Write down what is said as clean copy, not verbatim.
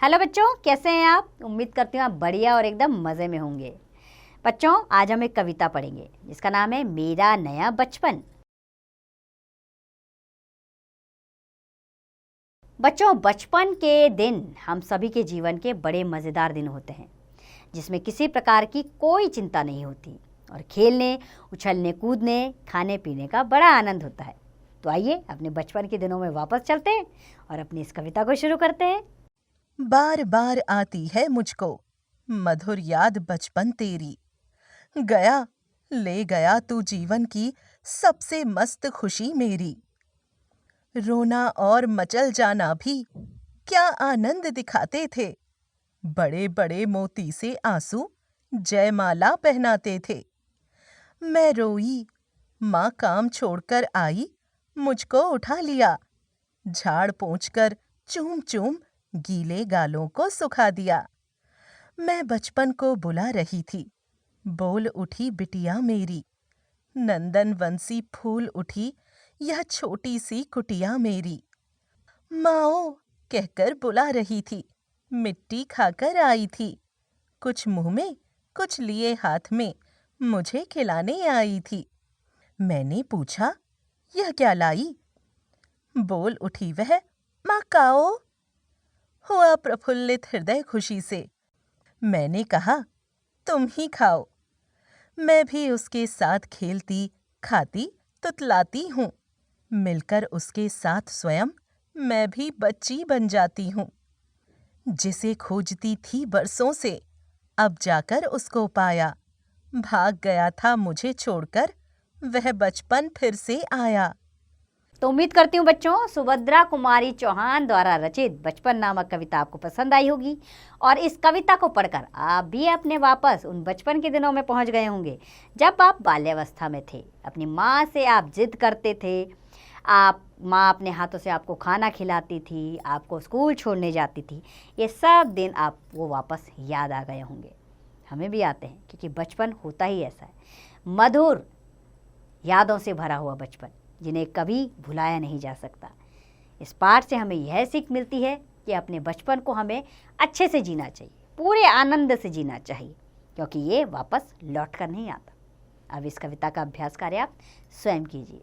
Hello बच्चों, कैसे हैं आप? उम्मीद करती हूँ आप बढ़िया और एकदम मज़े में होंगे। बच्चों, आज हम एक कविता पढ़ेंगे जिसका नाम है मेरा नया बचपन। बच्चों, बचपन के दिन हम सभी के जीवन के बड़े मज़ेदार दिन होते हैं जिसमें किसी प्रकार की कोई चिंता नहीं होती और खेलने, उछलने, कूदने, खाने पीने का बड़ा आनंद होता है। तो आइए अपने बचपन के दिनों में वापस चलते हैं और अपनी इस कविता को शुरू करते हैं। बार बार आती है मुझको मधुर याद बचपन तेरी। गया ले गया तू जीवन की सबसे मस्त खुशी मेरी। रोना और मचल जाना भी क्या आनंद दिखाते थे। बड़े बड़े मोती से आंसू जयमाला पहनाते थे। मैं रोई, माँ काम छोड़कर आई, मुझको उठा लिया। झाड़ पोंछकर चूम चूम गीले गालों को सुखा दिया। मैं बचपन को बुला रही थी, बोल उठी बिटिया मेरी। नंदन वंशी फूल उठी यह छोटी सी कुटिया मेरी। माओ कहकर बुला रही थी, मिट्टी खाकर आई थी। कुछ मुंह में, कुछ लिए हाथ में, मुझे खिलाने आई थी। मैंने पूछा, यह क्या लाई? बोल उठी वह, माँ काओ। हुआ प्रफुल्लित हृदय खुशी से। मैंने कहा, तुम ही खाओ। मैं भी उसके साथ खेलती, खाती, तुतलाती हूँ। मिलकर उसके साथ स्वयं मैं भी बच्ची बन जाती हूँ। जिसे खोजती थी बरसों से, अब जाकर उसको पाया। भाग गया था मुझे छोड़कर, वह बचपन फिर से आया। तो उम्मीद करती हूँ बच्चों, सुभद्रा कुमारी चौहान द्वारा रचित बचपन नामक कविता आपको पसंद आई होगी और इस कविता को पढ़कर आप भी अपने वापस उन बचपन के दिनों में पहुँच गए होंगे जब आप बाल्यावस्था में थे। अपनी माँ से आप जिद करते थे, माँ अपने हाथों से आपको खाना खिलाती थी, आपको स्कूल छोड़ने जाती थी। ये सब दिन आपको वापस याद आ गए होंगे। हमें भी आते हैं क्योंकि बचपन होता ही ऐसा है, मधुर यादों से भरा हुआ बचपन जिन्हें कभी भुलाया नहीं जा सकता। इस पाठ से हमें यह सीख मिलती है कि अपने बचपन को हमें अच्छे से जीना चाहिए, पूरे आनंद से जीना चाहिए, क्योंकि ये वापस लौट कर नहीं आता। अब इस कविता का अभ्यास कार्य आप स्वयं कीजिए।